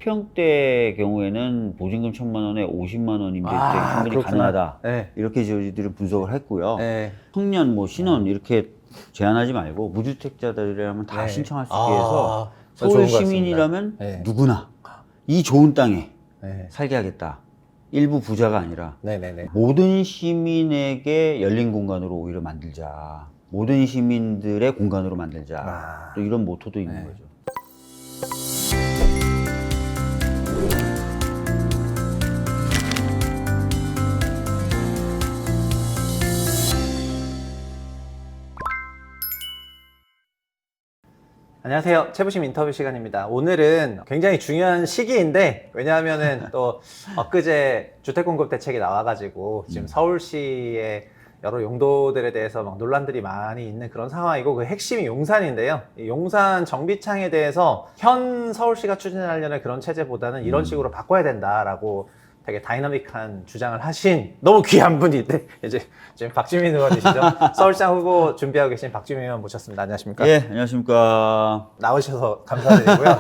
10평대 경우에는 보증금 1,000만 원에 50만 원 임대주택이 충분히 그렇구나. 가능하다. 네. 이렇게 저희들은 분석을 했고요. 네. 청년, 뭐 신혼 이렇게 제한하지 말고 무주택자들이라면 다 네. 신청할 수 있게 해서 좋은 서울 것 같습니다. 시민이라면 네. 누구나 이 좋은 땅에 네. 살게 하겠다. 일부 부자가 아니라 네네네. 모든 시민에게 열린 공간으로 오히려 만들자. 모든 시민들의 공간으로 만들자. 또 이런 모토도 있는 네. 거죠. 안녕하세요. 최부심 인터뷰 시간입니다. 오늘은 굉장히 중요한 시기인데, 왜냐하면은 또 엊그제 주택공급 대책이 나와가지고 지금 서울시의 여러 용도들에 대해서 막 논란들이 많이 있는 그런 상황이고, 그 핵심이 용산인데요. 이 용산 정비창에 대해서 현 서울시가 추진하려는 그런 체제보다는 이런 식으로 바꿔야 된다라고 되게 다이나믹한 주장을 하신 너무 귀한 분인데, 이제 지금 박주민 의원이시죠? 서울시장 후보 준비하고 계신 박주민 의원 모셨습니다. 안녕하십니까? 예, 안녕하십니까. 나오셔서 감사드리고요.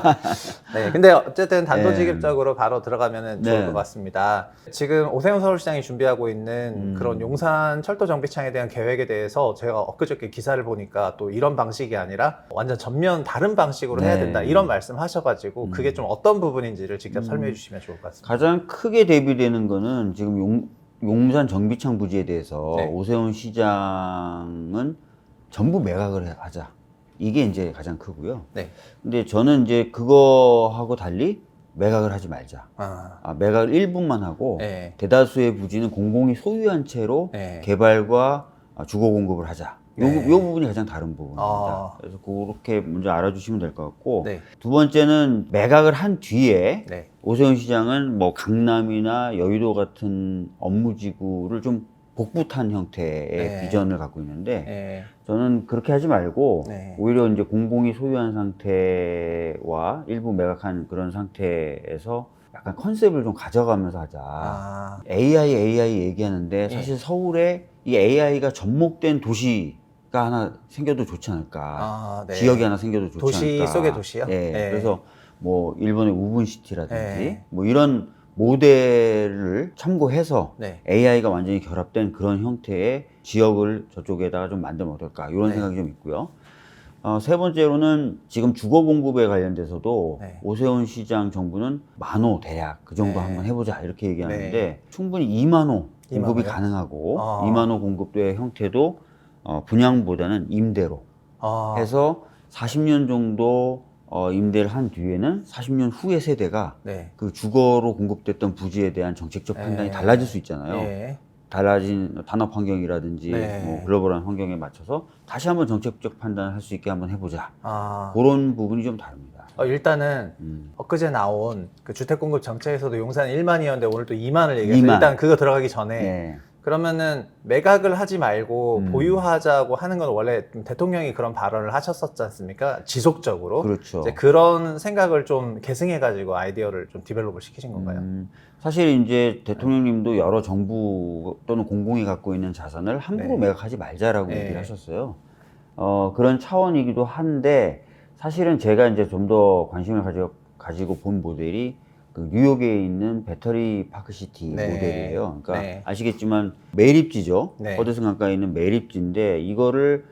네, 근데 어쨌든 단도직입적으로 바로 들어가면 좋을 네. 것 같습니다. 지금 오세훈 서울시장이 준비하고 있는 그런 용산 철도 정비창에 대한 계획에 대해서 제가 엊그저께 기사를 보니까 또 이런 방식이 아니라 완전 전면 다른 방식으로 해야 네. 된다 이런 말씀 하셔가지고 그게 좀 어떤 부분인지를 직접 설명해 주시면 좋을 것 같습니다. 가장 크게 대비되는 거는 지금 용산 정비창 부지에 대해서 네. 오세훈 시장은 전부 매각을 하자. 이게 이제 가장 크고요. 네. 근데 저는 이제 그거하고 달리 매각을 하지 말자. 매각을 일부만 하고 네. 대다수의 부지는 공공이 소유한 채로 네. 개발과 주거 공급을 하자. 네. 요 부분이 가장 다른 부분입니다. 아. 그래서 그렇게 먼저 알아주시면 될 것 같고 네. 두 번째는 매각을 한 뒤에 네. 오세훈 시장은 뭐 강남이나 여의도 같은 업무지구를 좀 복붙한 형태의 네. 비전을 갖고 있는데 네. 저는 그렇게 하지 말고 네. 오히려 이제 공공이 소유한 상태와 일부 매각한 그런 상태에서 약간 컨셉을 좀 가져가면서 하자. AI 얘기하는데 사실 서울에 이 AI가 접목된 도시가 하나 생겨도 좋지 않을까. 네. 지역이 하나 생겨도 좋지 도시 않을까. 속의 도시요? 네. 네. 그래서 뭐 일본의 우분시티라든지 네. 뭐 이런 모델을 참고해서 네. AI가 완전히 결합된 그런 형태의 지역을 저쪽에다가 좀 만들면 어떨까 이런 네. 생각이 좀 있고요. 세 번째로는 지금 주거 공급에 관련돼서도 네. 오세훈 시장 정부는 10,000호 대략 그 정도 네. 한번 해보자 이렇게 얘기하는데 네. 충분히 20,000호 공급이 20,000호 요? 가능하고 20,000호 공급의 형태도 분양보다는 임대로 해서 40년 정도 임대를 한 뒤에는 40년 후의 세대가 네. 그 주거로 공급됐던 부지에 대한 정책적 판단이 네. 달라질 수 있잖아요. 네. 달라진 단합 환경이라든지 네. 뭐 글로벌한 환경에 맞춰서 다시 한번 정책적 판단을 할 수 있게 한번 해보자. 아. 그런 부분이 좀 다릅니다. 일단은 엊그제 나온 그 주택공급 정책에서도 용산 1만이었는데 오늘 또 2만을 얘기해서 2만. 일단 그거 들어가기 전에 네. 그러면은 매각을 하지 말고 보유하자고 하는 건 원래 좀 대통령이 그런 발언을 하셨었지 않습니까? 지속적으로. 그렇죠. 이제 그런 생각을 좀 계승해가지고 아이디어를 좀 디벨롭을 시키신 건가요? 사실 이제 대통령님도 여러 정부 또는 공공이 갖고 있는 자산을 함부로 네. 매각하지 말자라고 네. 얘기를 하셨어요. 그런 차원이기도 한데 사실은 제가 이제 좀 더 관심을 가지고 본 모델이 그 뉴욕에 있는 배터리 파크시티 네. 모델이에요. 그러니까 네. 아시겠지만 매립지죠. 네. 허드슨 강가에 있는 매립지인데 이거를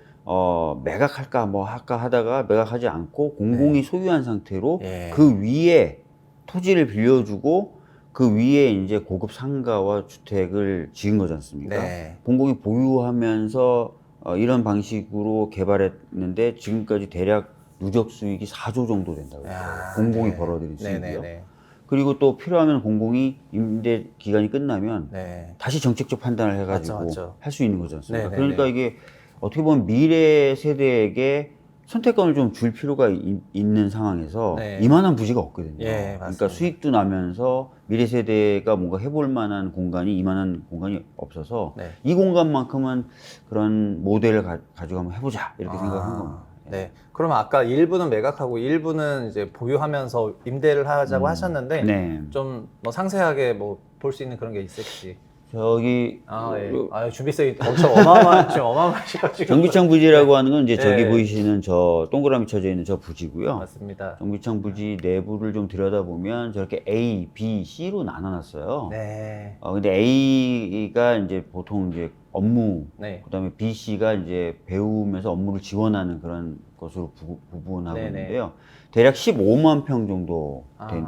매각할까 뭐 할까 하다가 매각하지 않고 공공이 소유한 상태로 예. 그 위에 토지를 빌려주고 그 위에 이제 고급 상가와 주택을 지은 거지 않습니까? 네. 공공이 보유하면서 이런 방식으로 개발했는데 지금까지 대략 누적 수익이 4조 정도 된다고 그래요. 공공이 네. 벌어들인 수익이요. 네네네. 그리고 또 필요하면 공공이 임대 기간이 끝나면 네. 다시 정책적 판단을 해가지고 맞죠. 할 수 있는 거지 않습니까? 네네네. 그러니까 이게 어떻게 보면 미래 세대에게 선택권을 좀 줄 필요가 있는 상황에서 네. 이만한 부지가 없거든요. 예, 그러니까 맞습니다. 수익도 나면서 미래 세대가 뭔가 해볼 만한 공간이 이만한 공간이 없어서 네. 이 공간만큼은 그런 모델을 가지고 한번 해보자 이렇게 생각한 겁니다. 네. 그러면 아까 일부는 매각하고 일부는 이제 보유하면서 임대를 하자고 하셨는데 네. 좀 뭐 상세하게 뭐 볼 수 있는 그런 게 있을지. 저기 예. 준비성이 엄청 어마어마하셔가지고. 정비창 부지라고 하는 건 이제 저기 네. 보이시는 저 동그라미 쳐져 있는 저 부지고요. 맞습니다. 정비창 부지 내부를 좀 들여다보면 저렇게 A, B, C로 나눠놨어요. 네. 근데 A가 이제 보통 이제 업무, 네. 그다음에 B, C가 이제 배우면서 업무를 지원하는 그런 것으로 구분하고 네네. 있는데요. 대략 15만 평 정도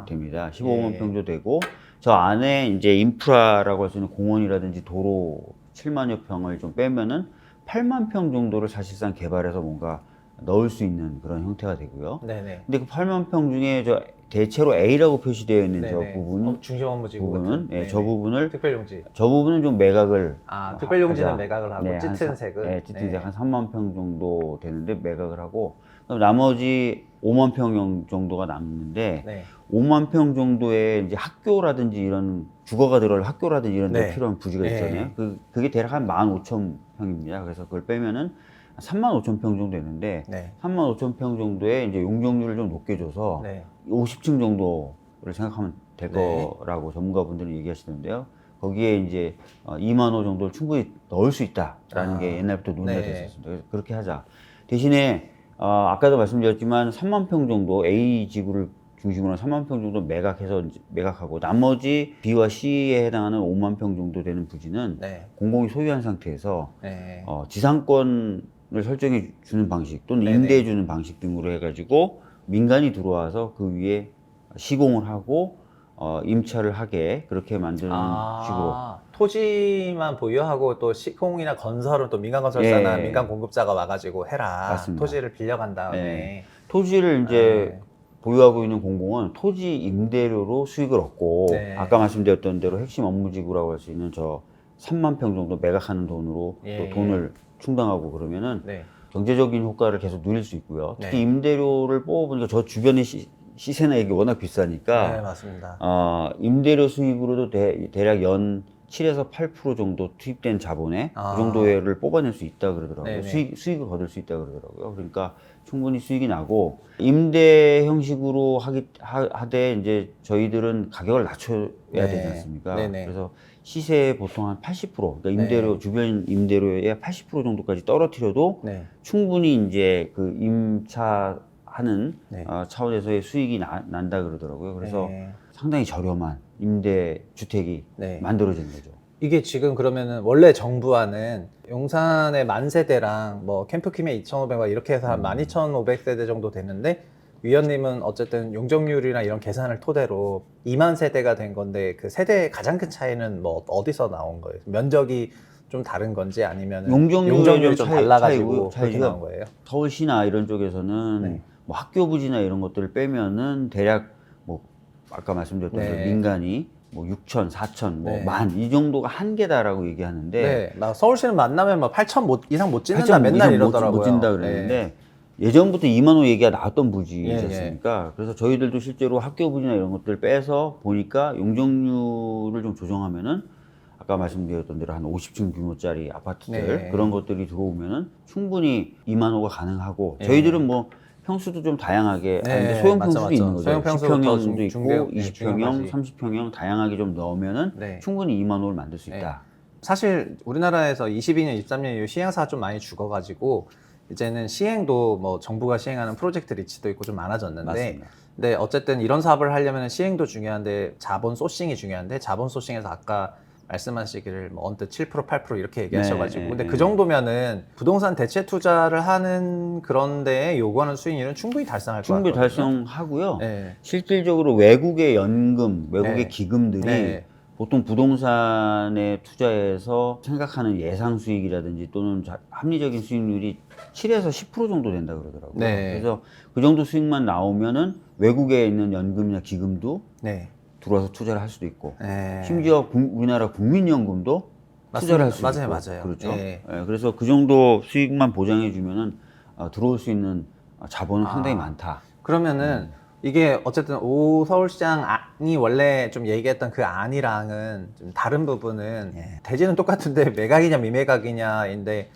됩니다. 15만 예. 평 정도 되고 저 안에 이제 인프라라고 할 수 있는 공원이라든지 도로 7만여 평을 좀 빼면은 8만 평 정도를 사실상 개발해서 뭔가 넣을 수 있는 그런 형태가 되고요. 네네. 근데 그 8만 평 중에 저 대체로 A라고 표시되어 있는 저 네네. 부분, 중심 업무지구 부분은 같은. 예, 네네. 저 부분을 특별용지. 저 부분은 좀 매각을 특별용지는 하자. 매각을 하고 네, 짙은 색은. 네, 짙은 색 한 3만 평 정도 되는데 매각을 하고 그럼 나머지 5만 평 정도가 남는데 네. 5만 평 정도의 이제 학교라든지 이런 주거가 들어갈 학교라든지 이런 데 네. 필요한 부지가 네. 있잖아요. 그게 대략 한 15,000평입니다. 그래서 그걸 빼면은 35,000평 정도 되는데 네. 35,000평 정도의 이제 용적률을 좀 높게 줘서 네. 50층 정도를 생각하면 될 네. 거라고 전문가분들은 얘기하시는데요. 거기에 이제 2만 호 정도를 충분히 넣을 수 있다라는 게 옛날부터 논의가 네. 됐었습니다. 그래서 그렇게 하자. 대신에 아까도 말씀드렸지만 3만 평 정도 A 지구를 중심으로 3만 평 정도 매각하고 나머지 B와 C에 해당하는 5만 평 정도 되는 부지는 네. 공공이 소유한 상태에서 네. 지상권을 설정해 주는 방식 또는 네네. 임대해 주는 방식 등으로 해가지고 민간이 들어와서 그 위에 시공을 하고 임차를 하게 그렇게 만드는 식으로. 토지만 보유하고 또 시공이나 건설은 또 민간 건설사나 예. 민간 공급자가 와가지고 해라. 맞습니다. 토지를 빌려간 다음에. 네. 토지를 이제 보유하고 있는 공공은 토지 임대료로 수익을 얻고 네. 아까 말씀드렸던 대로 핵심 업무지구라고 할 수 있는 저 3만 평 정도 매각하는 돈으로 예. 또 돈을 충당하고 그러면은 네. 경제적인 효과를 계속 누릴 수 있고요. 특히 네. 임대료를 뽑아보니까 저 주변의 시세나 이게 워낙 비싸니까 네, 맞습니다. 임대료 수익으로도 대략 연 7에서 8% 정도 투입된 자본에 그 정도를 뽑아낼 수 있다 그러더라고요. 수익을 거둘 수 있다 그러더라고요. 그러니까 충분히 수익이 나고 임대 형식으로 하되 이제 저희들은 가격을 낮춰야 네. 되지 않습니까? 네네. 그래서 시세의 보통 한 80%, 그러니까 임대료 네. 주변 임대료의 80% 정도까지 떨어뜨려도 네. 충분히 이제 그 임차하는 네. 차원에서의 수익이 난다 그러더라고요. 그래서 네. 상당히 저렴한 임대 주택이 네. 만들어지는 거죠. 이게 지금 그러면은 원래 정부와는 용산의 만 세대랑 뭐 캠프킴의 2,500와 이렇게 해서 한 12,500세대 정도 되는데 위원님은 어쨌든 용적률이나 이런 계산을 토대로 2만 세대가 된 건데 그 세대의 가장 큰 차이는 뭐 어디서 나온 거예요? 면적이 좀 다른 건지 아니면 용적률이 좀 달라가지고 그렇게 나온 거예요? 서울시나 이런 쪽에서는 네. 뭐 학교 부지나 이런 것들을 빼면은 대략 뭐 아까 말씀드렸던 네. 대로 민간이 뭐 6천, 4천, 뭐 네. 만 이 정도가 한계다라고 얘기하는데 네, 막 서울시는 만나면 막 8천 이상 못 짓는다 8천 맨날 이상 이러더라고요. 못 진다 그랬는데 예전부터 2만 호 얘기가 나왔던 부지이지 예, 예. 않습니까? 그래서 저희들도 실제로 학교 부지나 이런 것들을 빼서 보니까 용적률을 좀 조정하면은 아까 말씀드렸던 대로 한 50층 규모짜리 아파트들 네. 그런 것들이 들어오면은 충분히 2만 호가 가능하고 예. 저희들은 뭐 평수도 좀 다양하게 네, 근데 소형 평수도 맞죠. 있는 거죠. 소형 평수부터 10평형도 있고 중대형, 20평형, 중형까지. 30평형 다양하게 좀 넣으면은 네. 충분히 2만 호를 만들 수 네. 있다. 사실 우리나라에서 22년, 23년 이후 시행사가 좀 많이 죽어가지고 이제는 시행도 뭐 정부가 시행하는 프로젝트 리치도 있고 좀 많아졌는데 맞습니다. 근데 어쨌든 이런 사업을 하려면 시행도 중요한데 자본 소싱이 중요한데 자본 소싱에서 아까 말씀하시기를 뭐 언뜻 7%, 8% 이렇게 얘기하셔가지고 네, 근데 네. 그 정도면은 부동산 대체 투자를 하는 그런 데에 요구하는 수익률은 충분히 달성할 것 같거든요. 충분히 달성하고요. 네. 실질적으로 외국의 연금, 외국의 네. 기금들이 네. 보통 부동산에 투자해서 생각하는 예상 수익이라든지 또는 합리적인 수익률이 7에서 10% 정도 된다 그러더라고요. 네. 그래서 그 정도 수익만 나오면은 외국에 있는 연금이나 기금도 네. 들어와서 투자를 할 수도 있고 네. 심지어 우리나라 국민연금도 투자를 할 수 있고 맞아요. 그렇죠. 네. 예, 그래서 그 정도 수익만 보장해 주면은 들어올 수 있는 자본은 상당히 많다. 그러면은 이게 어쨌든 오 서울시장이 원래 좀 얘기했던 그 안이랑은 좀 다른 부분은 예. 대지는 똑같은데 매각이냐 미매각이냐인데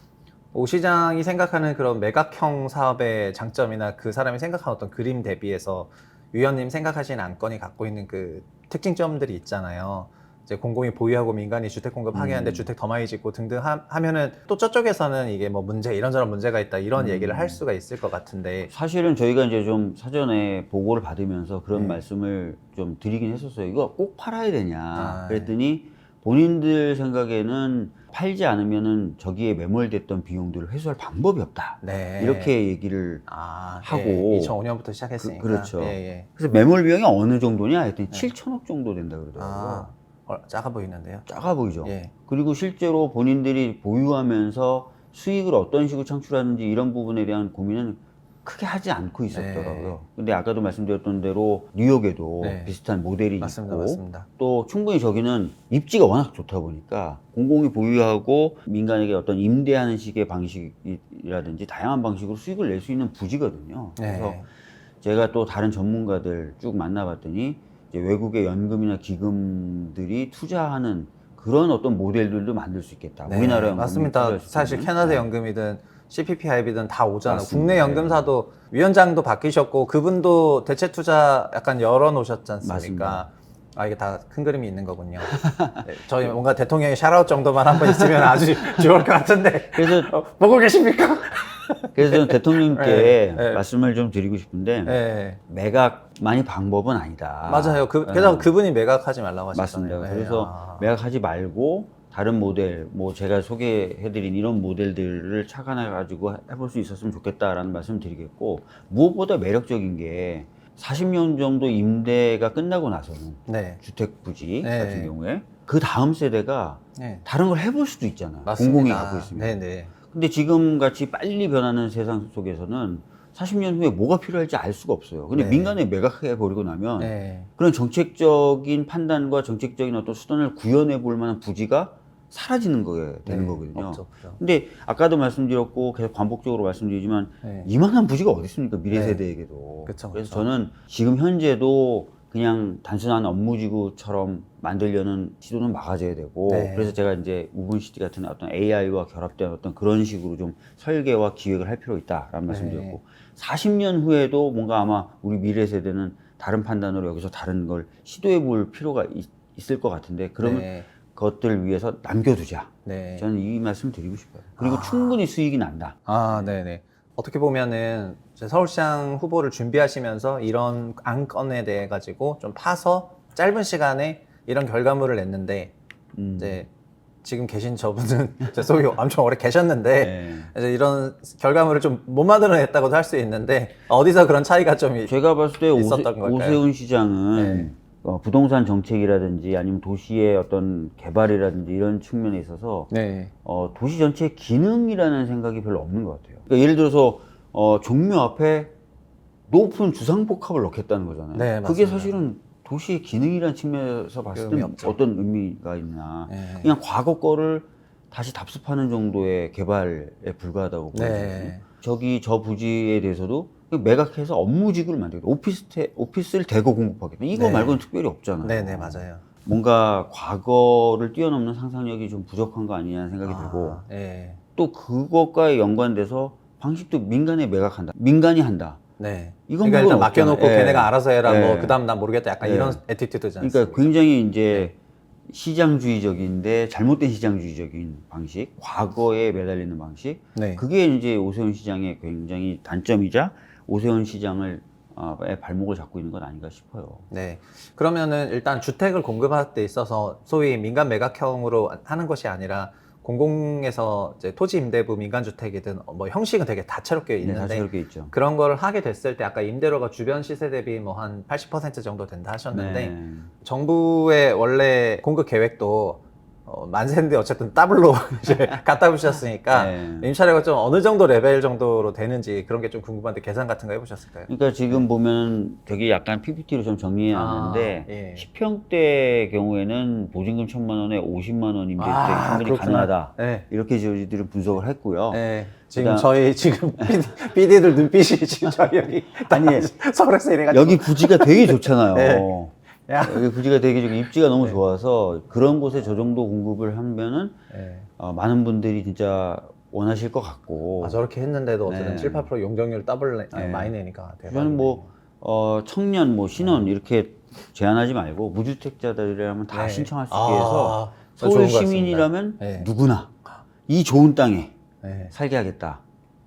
오 시장이 생각하는 그런 매각형 사업의 장점이나 그 사람이 생각하는 어떤 그림 대비해서 위원님 생각하시는 안건이 갖고 있는 그 특징점들이 있잖아요. 이제 공공이 보유하고 민간이 주택 공급하게 하는데 주택 더 많이 짓고 등등 하면은 또 저쪽에서는 이게 뭐 문제 이런저런 문제가 있다 이런 얘기를 할 수가 있을 것 같은데 사실은 저희가 이제 좀 사전에 보고를 받으면서 그런 네. 말씀을 좀 드리긴 했었어요. 이거 꼭 팔아야 되냐. 아, 그랬더니 본인들 생각에는 팔지 않으면은 저기에 매몰됐던 비용들을 회수할 방법이 없다. 네. 이렇게 얘기를 하고. 예, 2005년부터 시작했으니까 그렇죠. 예, 예. 그래서 매몰 비용이 어느 정도냐 했더니 네. 7천억 정도 된다 그러더라고요. 작아 보이는데요. 작아 보이죠. 예. 그리고 실제로 본인들이 보유하면서 수익을 어떤 식으로 창출하는지 이런 부분에 대한 고민은 크게 하지 않고 있었더라고요. 네. 근데 아까도 말씀드렸던 대로 뉴욕에도 네. 비슷한 모델이 맞습니다, 있고 맞습니다. 또 충분히 저기는 입지가 워낙 좋다 보니까 공공이 보유하고 민간에게 어떤 임대하는 식의 방식이라든지 다양한 방식으로 수익을 낼 수 있는 부지거든요. 그래서 네. 제가 또 다른 전문가들 쭉 만나봤더니 이제 외국의 연금이나 기금들이 투자하는 그런 어떤 모델들도 만들 수 있겠다. 네, 우리나라 연금이 맞습니다. 투자할 수 사실 있는. 캐나다 네. 연금이든 CPPIB든 다 오잖아요. 맞습니다. 국내 연금사도 위원장도 바뀌셨고 그분도 대체 투자 약간 열어놓으셨지 않습니까? 맞습니다. 아 이게 다 큰 그림이 있는 거군요. 네, 저희 뭔가 대통령의 샤라웃 정도만 한번 있으면 아주 좋을 것 같은데 그래서 보고 계십니까? 그래서 저는 대통령께 네, 네. 말씀을 좀 드리고 싶은데 네, 매각만이 방법은 아니다. 맞아요. 게다가 그분이 매각하지 말라고 맞습니다. 하셨잖아요. 그래서 매각하지 말고 다른 모델, 뭐 제가 소개해드린 이런 모델들을 착안해가지고 해볼 수 있었으면 좋겠다라는 말씀을 드리겠고 무엇보다 매력적인 게 40년 정도 임대가 끝나고 나서는 네, 주택 부지 네. 같은 경우에 그 다음 세대가 네. 다른 걸 해볼 수도 있잖아요. 맞습니다. 공공이 갖고 있으면. 네네. 근데 지금 같이 빨리 변하는 세상 속에서는 40년 후에 뭐가 필요할지 알 수가 없어요. 근데 네. 민간에 매각해 버리고 나면 네. 그런 정책적인 판단과 정책적인 어떤 수단을 구현해 볼 만한 부지가 사라지는 거에 되는 네. 거거든요. 없죠, 없죠. 근데 아까도 말씀드렸고 계속 반복적으로 말씀드리지만 네. 이만한 부지가 어디 있습니까? 미래 네. 세대에게도. 그쵸, 그래서 그쵸. 저는 지금 현재도 그냥 단순한 업무지구처럼 만들려는 시도는 막아줘야 되고 네. 그래서 제가 이제 우분시티 같은 어떤 AI와 결합된 어떤 그런 식으로 좀 설계와 기획을 할 필요가 있다라는 말씀드렸고 40년 후에도 뭔가 아마 우리 미래 세대는 다른 판단으로 여기서 다른 걸 시도해 볼 필요가 있을 것 같은데 그러면 네. 그것들을 위해서 남겨두자. 네. 저는 이 말씀 드리고 싶어요. 그리고 충분히 수익이 난다. 아, 네네. 어떻게 보면은 이제 서울시장 후보를 준비하시면서 이런 안건에 대해 가지고 좀 파서 짧은 시간에 이런 결과물을 냈는데 이제 지금 계신 저분은 이제 소위 엄청 오래 계셨는데 네. 이제 이런 결과물을 좀 못 만들어냈다고도 할 수 있는데 어디서 그런 차이가 좀 제가 봤을 때 있었던 걸까요? 오세훈 시장은 네. 부동산 정책이라든지 아니면 도시의 어떤 개발이라든지 이런 측면에 있어서 네. 도시 전체의 기능이라는 생각이 별로 없는 것 같아요. 그러니까 예를 들어서 종묘 앞에 높은 주상복합을 넣겠다는 거잖아요. 네, 그게 맞습니다. 사실은 도시의 기능이라는 측면에서 봤을 의미 때 없죠. 어떤 의미가 있나. 네. 그냥 과거 거를 다시 답습하는 정도의 개발에 불과하다고 보거든요. 네. 저 부지에 대해서도 매각해서 업무지구를 만들겠다. 오피스를 대거 공급하겠다. 이거 네. 말고는 특별히 없잖아요. 네네, 맞아요. 뭔가 과거를 뛰어넘는 상상력이 좀 부족한 거 아니냐는 생각이 들고 네. 또 그것과 연관돼서 방식도 민간에 매각한다. 민간이 한다. 네. 이건 그러니까 일단 뭐가 맡겨놓고 없잖아요. 걔네가 알아서 해라. 예. 뭐 그다음 난 모르겠다. 약간 예. 이런 애티튜드지 않습니까? 그러니까 굉장히 이제 시장주의적인데 잘못된 시장주의적인 방식, 과거에 매달리는 방식. 네. 그게 이제 오세훈 시장의 굉장히 단점이자 오세훈 시장을 발목을 잡고 있는 건 아닌가 싶어요. 네. 그러면은 일단 주택을 공급할 때 있어서 소위 민간 매각형으로 하는 것이 아니라 공공에서 이제 토지 임대부 민간 주택이든 뭐 형식은 되게 다채롭게 네, 있는데 다채롭게 있죠. 그런 걸 하게 됐을 때 아까 임대료가 주변 시세 대비 뭐 한 80% 정도 된다 하셨는데 네. 정부의 원래 공급 계획도 만세인데 어쨌든 더블로 이제 갖다 붙였으니까 네. 임차료가 좀 어느 정도 레벨 정도로 되는지 그런 게 좀 궁금한데 계산 같은 거 해보셨을까요? 그러니까 지금 보면 되게 약간 PPT로 좀 정리해 놨는데 예. 10평대 경우에는 보증금 1,000만 원에 50만 원 임대 주택이 충분히 그렇구나. 가능하다. 네. 이렇게 저희들은 분석을 했고요. 네. 지금 그다음- 저희 지금 PD들 눈빛이 지금 저희 여기 아니, 서울에서 이래가지고 여기 부지가 되게 좋잖아요. 네. 야. 여기 부지가 되게 좋고 입지가 너무 좋아서 그런 곳에 저 정도 공급을 하면은 네. 많은 분들이 진짜 원하실 것 같고. 저렇게 했는데도 어쨌든 네. 7, 8% 용적률 더블 네. 많이 내니까 대박. 저는 뭐 청년, 뭐 신혼 이렇게 제한하지 말고 무주택자들이라면 다 네. 신청할 수 있게 해서 좋은 서울 것 같습니다. 시민이라면 네. 누구나 이 좋은 땅에 네. 살게 하겠다.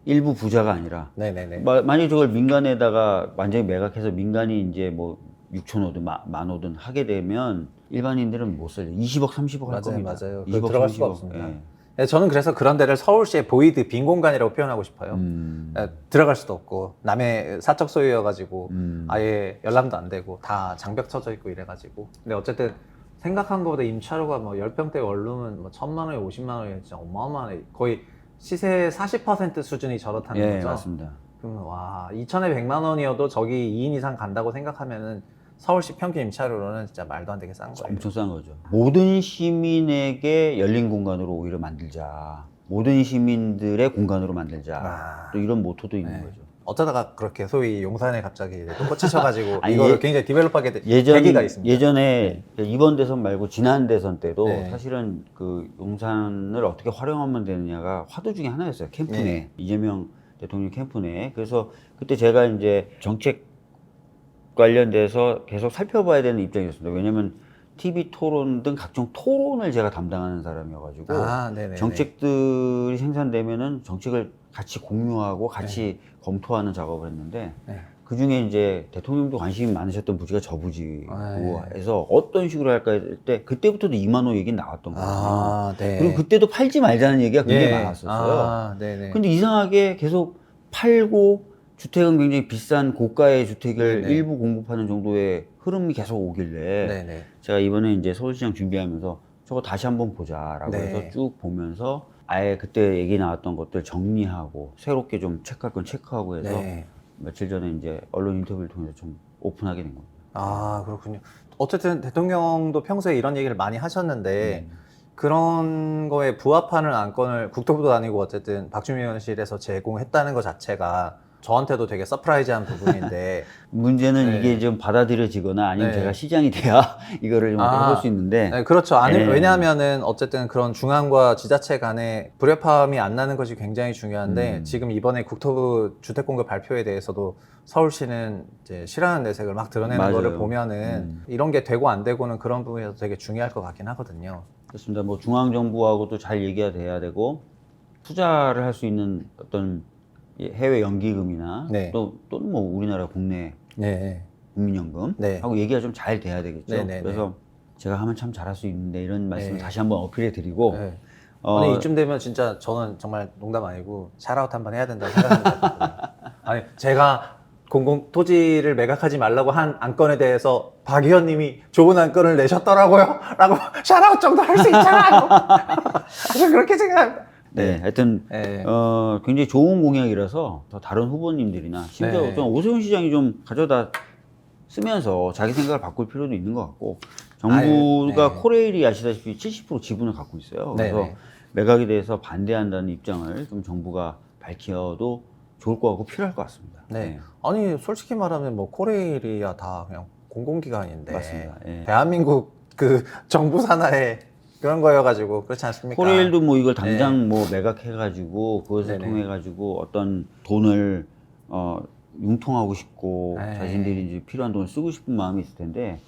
일부 부자가 아니라 네네네. 만약에 저걸 민간에다가 완전히 매각해서 민간이 이제 뭐 6천호든 만호든 하게 되면 일반인들은 못 살죠. 20억, 30억 할 맞아요, 겁니다. 맞아요. 20억, 들어갈 수가 30억. 없습니다. 예. 네, 저는 그래서 그런 데를 서울시의 보이드 빈 공간이라고 표현하고 싶어요. 들어갈 수도 없고 남의 사적 소유여가지고 아예 열람도 안 되고 다 장벽 쳐져 있고 이래가지고. 근데 어쨌든 생각한 것보다 임차료가 뭐 10평대 원룸은 뭐 1,000만 원에 50만 원이 진짜 어마어마하네. 거의 시세의 40% 수준이 저렇다는 예, 거죠. 맞습니다. 그러면 와 2천에 100만 원이어도 저기 2인 이상 간다고 생각하면은 서울시 평균 임차료로는 진짜 말도 안 되게 싼 거예요. 엄청 싼 거죠. 모든 시민에게 열린 공간으로 오히려 만들자. 모든 시민들의 공간으로 만들자. 아. 또 이런 모토도 있는 네. 거죠. 어쩌다가 그렇게 소위 용산에 갑자기 또 꽂히셔가지고 아니, 이거를 굉장히 디벨롭하게 된 계기가 있습니다. 예전에 이번 대선 말고 지난 대선 때도 네. 사실은 그 용산을 어떻게 활용하면 되느냐가 화두 중에 하나였어요. 캠프 내. 네. 이재명 대통령 캠프 내. 그래서 그때 제가 이제 정책 관련돼서 계속 살펴봐야 되는 입장이었습니다. 왜냐면 TV 토론 등 각종 토론을 제가 담당하는 사람이어가지고 네네. 정책들이 생산되면은 정책을 같이 공유하고 같이 검토하는 작업을 했는데 네. 그 중에 이제 대통령도 관심이 많으셨던 부지가 저 부지고 네. 해서 어떤 식으로 할까 할 때 그때부터도 2만 호 얘기는 나왔던 거예요. 네. 그리고 그때도 팔지 말자는 얘기가 굉장히 예. 많았었어요. 네네. 근데 이상하게 계속 팔고 주택은 굉장히 비싼 고가의 주택을 네네. 일부 공급하는 정도의 흐름이 계속 오길래 네네. 제가 이번에 이제 서울시장 준비하면서 저거 다시 한번 보자라고 네. 해서 쭉 보면서 아예 그때 얘기 나왔던 것들 정리하고 새롭게 좀 체크할 건 체크하고 해서 네. 며칠 전에 이제 언론 인터뷰를 통해서 좀 오픈하게 된 겁니다. 그렇군요. 어쨌든 대통령도 평소에 이런 얘기를 많이 하셨는데 그런 거에 부합하는 안건을 국토부도 아니고 어쨌든 박주민 의원실에서 제공했다는 것 자체가 저한테도 되게 서프라이즈한 부분인데 문제는 네. 이게 좀 받아들여지거나 아니면 네. 제가 시장이 돼야 이거를 좀 해볼 수 있는데 네, 그렇죠. 네. 왜냐하면은 어쨌든 그런 중앙과 지자체 간에 불협화음이 안 나는 것이 굉장히 중요한데 지금 이번에 국토부 주택공급 발표에 대해서도 서울시는 이제 싫어하는 내색을 막 드러내는 맞아요. 거를 보면은 이런 게 되고 안 되고는 그런 부분에서 되게 중요할 것 같긴 하거든요. 그렇습니다. 뭐 중앙정부하고도 잘 얘기가 돼야 되고 투자를 할 수 있는 어떤 해외 연기금이나 네. 또는 뭐 우리나라 국내 네. 국민연금 네. 하고 얘기가 좀 잘 돼야 되겠죠. 네, 네, 그래서 제가 하면 참 잘할 수 있는데 이런 말씀을 네. 다시 한번 어필해 드리고 네. 아니 이쯤 되면 진짜 저는 정말 농담 아니고 샤라웃 한번 해야 된다고 생각합니다. 아니 제가 공공 토지를 매각하지 말라고 한 안건에 대해서 박 의원님이 좋은 안건을 내셨더라고요. 라고 샤라웃 정도 할 수 있잖아요. 그래서 그렇게 생각합니다. 네, 하여튼 네. 굉장히 좋은 공약이라서 더 다른 후보님들이나 심지어 네. 좀 오세훈 시장이 좀 가져다 쓰면서 자기 생각을 바꿀 필요도 있는 것 같고 정부가 네. 코레일이 아시다시피 70% 지분을 갖고 있어요. 그래서 네. 매각에 대해서 반대한다는 입장을 좀 정부가 밝혀도 좋을 것 같고 필요할 것 같습니다. 네. 아니 솔직히 말하면 뭐 코레일이야 다 그냥 공공기관인데 맞습니다. 예. 대한민국 그 정부 산하에 그런 거여가지고 그렇지 않습니까? 코레일도 뭐 이걸 당장 뭐 매각해가지고 그것을 네네. 통해가지고 어떤 돈을 융통하고 싶고 네. 자신들이 이제 필요한 돈을 쓰고 싶은 마음이 있을 텐데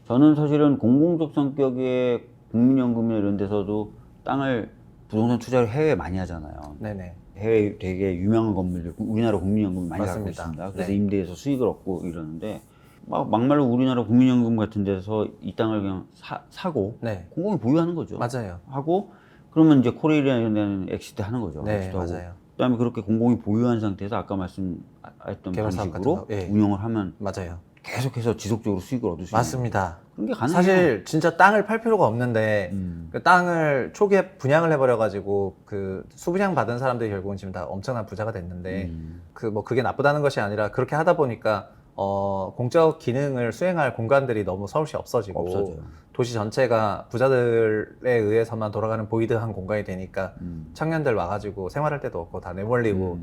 저는 사실은 공공적 성격의 국민연금이나 이런 데서도 땅을 부동산 투자를 해외에 많이 하잖아요. 네네. 해외 되게 유명한 건물들 우리나라 국민연금이 많이 갖고 맞습니다. 있습니다. 그래서 네. 임대해서 수익을 얻고 이러는데 막말로 우리나라 국민연금 같은 데서 이 땅을 그냥 사고 네. 공공이 보유하는 거죠. 맞아요. 하고 그러면 이제 코레일이라는 데는 엑시트 하는 거죠. 네, 엑시트하고. 맞아요. 그다음에 그렇게 공공이 보유한 상태에서 아까 말씀하셨던 개발 사업 방식으로 같은 거, 예. 운영을 하면 맞아요. 계속해서 지속적으로 수익을 얻을 수 있는 맞습니다. 그런 게 가능해요. 사실 진짜 땅을 팔 필요가 없는데 그 땅을 초기에 분양을 해버려가지고 그 수분양 받은 사람들이 결국은 지금 다 엄청난 부자가 됐는데 그 뭐 그게 나쁘다는 것이 아니라 그렇게 하다 보니까 공적 기능을 수행할 공간들이 너무 서울시 없어지고 없어져요. 도시 전체가 부자들에 의해서만 돌아가는 보이드한 공간이 되니까 청년들 와가지고 생활할 데도 없고 다 내몰리고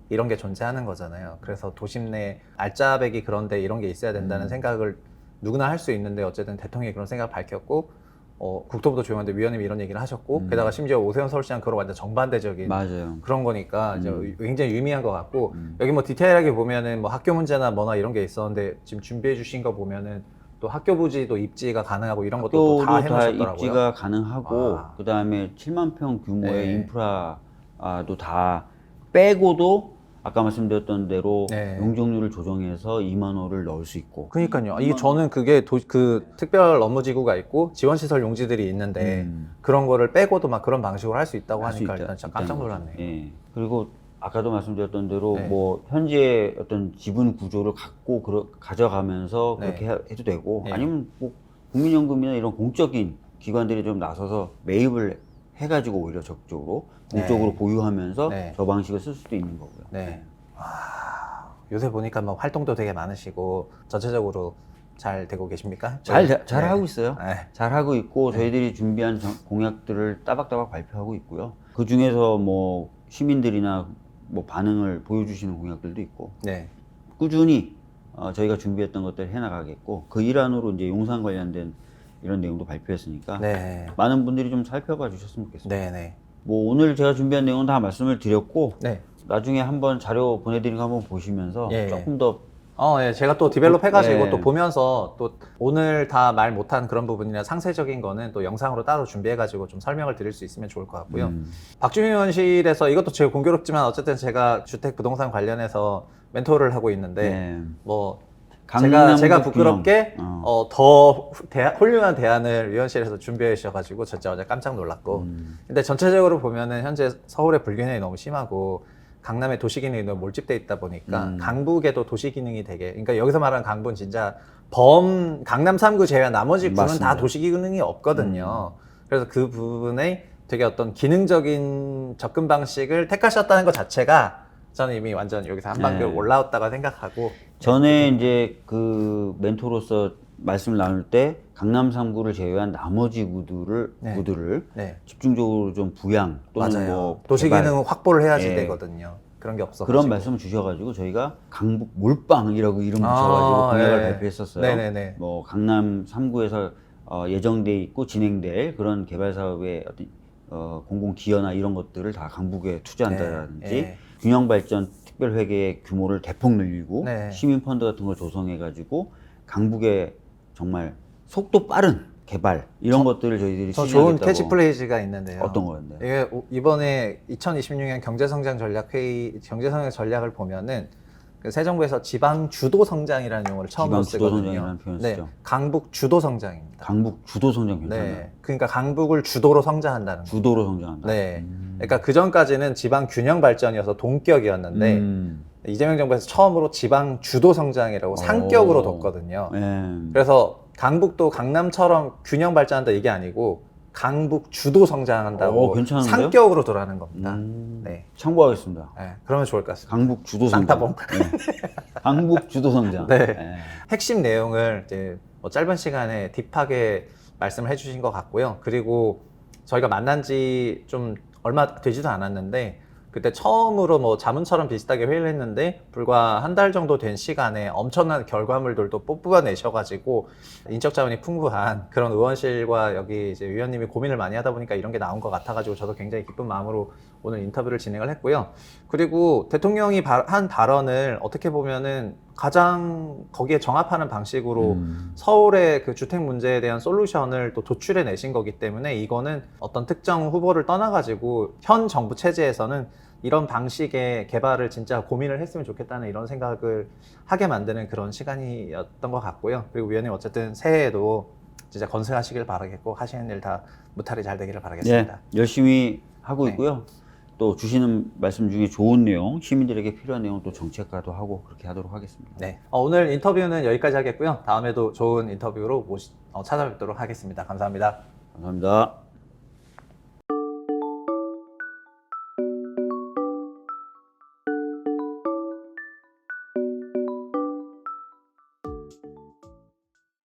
이런 게 존재하는 거잖아요. 그래서 도심 내 알짜배기 그런데 이런 게 있어야 된다는 생각을 누구나 할 수 있는데 어쨌든 대통령이 그런 생각을 밝혔고 국토부도 조용한데 위원님이 이런 얘기를 하셨고 게다가 심지어 오세훈 서울시장 그런 완전 정반대적인 맞아요. 그런 거니까 이제 굉장히 유의미한 것 같고 여기 뭐 디테일하게 보면은 뭐 학교 문제나 뭐나 이런 게 있었는데 지금 준비해 주신 거 보면은 또 학교 부지도 입지가 가능하고 이런 것도 다 학교도 다 해놓으셨더라고요. 입지가 가능하고 와. 그다음에 7만 평 규모의 네. 인프라도 다 빼고도 아까 말씀드렸던 대로 네. 용적률을 조정해서 2만 호를 넣을 수 있고. 그러니까요. 이게 저는 그게 그 특별 업무지구가 있고 지원시설 용지들이 있는데 그런 거를 빼고도 막 그런 방식으로 할 수 있다고 할수 하니까 있다- 일단 진짜 깜짝 있다는 놀랐네요. 거죠. 예. 그리고 아까도 말씀드렸던 대로 네. 뭐 현재 어떤 지분 구조를 갖고 가져가면서 네. 그렇게 해도 되고 네. 아니면 뭐 국민연금이나 이런 공적인 기관들이 좀 나서서 매입을 해가지고 오히려 적극적으로 네. 공적으로 보유하면서 네. 저 방식을 쓸 수도 있는 거고요. 네. 요새 보니까 막 활동도 되게 많으시고 전체적으로 잘 되고 계십니까? 잘 네. 하고 있어요. 네. 잘 하고 있고 저희들이 준비한 공약들을 따박따박 발표하고 있고요. 그 중에서 뭐 시민들이나 뭐 반응을 보여주시는 공약들도 있고 네. 꾸준히 저희가 준비했던 것들 해나가겠고 그 일환으로 이제 용산 관련된 이런 내용도 발표했으니까 네. 많은 분들이 좀 살펴봐 주셨으면 좋겠습니다. 네. 네. 뭐 오늘 제가 준비한 내용은 다 말씀을 드렸고 네. 나중에 한번 자료 보내드린 거 한번 보시면서 예. 조금 더 예, 제가 또 디벨롭 해가지고 네. 또 보면서 또 오늘 다 말 못한 그런 부분이나 상세적인 거는 또 영상으로 따로 준비해가지고 좀 설명을 드릴 수 있으면 좋을 것 같고요. 박주민 의원실에서 이것도 제가 공교롭지만 어쨌든 제가 주택 부동산 관련해서 멘토를 하고 있는데 네. 뭐 강남구 제가 부끄럽게 균형. 더 훌륭한 대안을 위원실에서 준비해 주셔가지고 진짜 어제 깜짝 놀랐고 근데 전체적으로 보면은 현재 서울의 불균형이 너무 심하고 강남의 도시기능이 너무 몰집돼 있다 보니까 강북에도 도시기능이 되게 그러니까 여기서 말하는 강북은 진짜 강남 3구 제외한 나머지 구는 맞습니다. 다 도시기능이 없거든요. 그래서 그 부분에 되게 어떤 기능적인 접근 방식을 택하셨다는 것 자체가 저는 이미 완전 여기서 한 단계 네. 올라왔다고 생각하고 전에 이제 그 멘토로서 말씀을 나눌 때 강남 3구를 제외한 나머지 구들을 네. 집중적으로 좀 부양 또는 맞아요. 뭐 도시기능 개발, 확보를 해야지 예. 되거든요. 그런 게 없어. 그런 말씀을 주셔가지고 저희가 강북 몰빵이라고 이름 붙여가지고 공약을 예. 발표했었어요. 네네네. 뭐 강남 3구에서 예정돼 있고 진행될 그런 개발 사업의 어떤 공공 기여나 이런 것들을 다 강북에 투자한다든지 예. 균형 발전 특별회계의 규모를 대폭 늘리고 네. 시민 펀드 같은 걸 조성해가지고 강북에 정말 속도 빠른 개발 이런 것들을 저희들이 저 좋은 추진하겠다고. 캐치플레이즈가 있는데요. 어떤 거였나요? 이게 이번에 2026년 경제성장 전략을 보면은 그 새 정부에서 지방 주도 성장이라는 용어를 처음으로 지방 주도 쓰거든요. 성장이라는 표현을 네, 쓰죠. 강북 주도 성장입니다. 강북 주도 성장 괜찮아요. 네, 그러니까 강북을 주도로 성장한다는 거. 주도로 성장한다. 네, 그러니까 그 전까지는 지방 균형 발전이어서 동격이었는데 이재명 정부에서 처음으로 지방 주도 성장이라고 상격으로 오. 뒀거든요. 네. 그래서 강북도 강남처럼 균형 발전한다 이게 아니고 강북 주도 성장한다고 괜찮은데요? 상격으로 돌아가는 겁니다. 네. 참고하겠습니다. 네, 그러면 좋을 것 같습니다. 강북 주도 성장. 쌍따봉. 네. 강북 주도 성장. 네. 네. 핵심 내용을 이제 뭐 짧은 시간에 딥하게 말씀을 해주신 것 같고요. 그리고 저희가 만난 지 좀 얼마 되지도 않았는데 그때 처음으로 뭐 자문처럼 비슷하게 회의를 했는데 불과 한 달 정도 된 시간에 엄청난 결과물들도 뽑아내셔가지고 인적 자원이 풍부한 그런 의원실과 여기 이제 위원님이 고민을 많이 하다 보니까 이런 게 나온 것 같아가지고 저도 굉장히 기쁜 마음으로 오늘 인터뷰를 진행을 했고요. 그리고 대통령이 한 발언을 어떻게 보면은 가장 거기에 정합하는 방식으로 서울의 그 주택 문제에 대한 솔루션을 또 도출해 내신 거기 때문에 이거는 어떤 특정 후보를 떠나가지고 현 정부 체제에서는 이런 방식의 개발을 진짜 고민을 했으면 좋겠다는 이런 생각을 하게 만드는 그런 시간이었던 것 같고요. 그리고 위원님 어쨌든 새해에도 진짜 건승하시길 바라겠고 하시는 일 다 무탈이 잘 되기를 바라겠습니다. 네, 열심히 하고 네. 있고요. 또 주시는 말씀 중에 좋은 내용, 시민들에게 필요한 내용 또 정책화도 하고 그렇게 하도록 하겠습니다. 네. 오늘 인터뷰는 여기까지 하겠고요. 다음에도 좋은 인터뷰로 찾아뵙도록 하겠습니다. 감사합니다. 감사합니다.